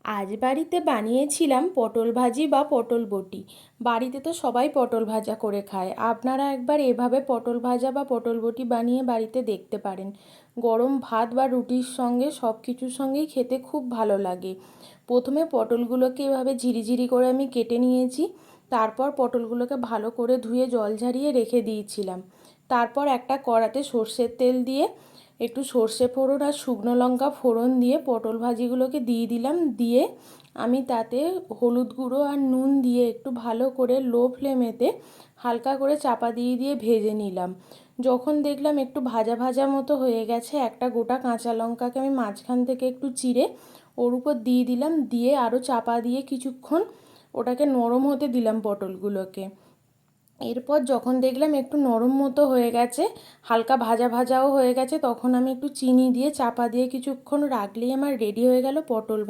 আজ বাড়িতে বানিয়েছিলাম পটল ভাজি বা পটল বটি। বাড়িতে তো সবাই পটল ভাজা করে খায়, আপনারা একবার এভাবে পটল ভাজা বা পটল বটি বানিয়ে বাড়িতে দেখতে পারেন। গরম ভাত বা রুটির সঙ্গে সব কিছুর সঙ্গেই খেতে খুব ভালো লাগে। প্রথমে পটলগুলোকে এভাবে ঝিরিঝিরি করে আমি কেটে নিয়েছি। তারপর পটলগুলোকে ভালো করে ধুয়ে জল ঝরিয়ে রেখে দিয়েছিলাম। তারপর একটা কড়াতে সর্ষের তেল দিয়ে একটু সর্ষে ফোড়ন আর শুকনো লঙ্কা ফোড়ন দিয়ে পটল ভাজিগুলোকে দিয়ে দিলাম। দিয়ে আমি তাতে হলুদ গুঁড়ো আর নুন দিয়ে একটু ভালো করে লো ফ্লেমেতে হালকা করে চাপা দিয়ে দিয়ে ভেজে নিলাম। যখন দেখলাম একটু ভাজা ভাজা মতো হয়ে গেছে, একটা গোটা কাঁচা লঙ্কাকে আমি মাঝখান থেকে একটু চিড়ে ওর উপর দিয়ে দিলাম। দিয়ে আরও চাপা দিয়ে কিছুক্ষণ ওটাকে নরম হতে দিলাম পটলগুলোকে। এরপর যখন দেখলাম একটু নরম মতো হয়ে গেছে, হালকা ভাজা ভাজাও হয়ে গেছে, তখন আমি একটু চিনি দিয়ে চাপা দিয়ে কিছুক্ষণ রাখলেই আমার রেডি হয়ে গেল পটল।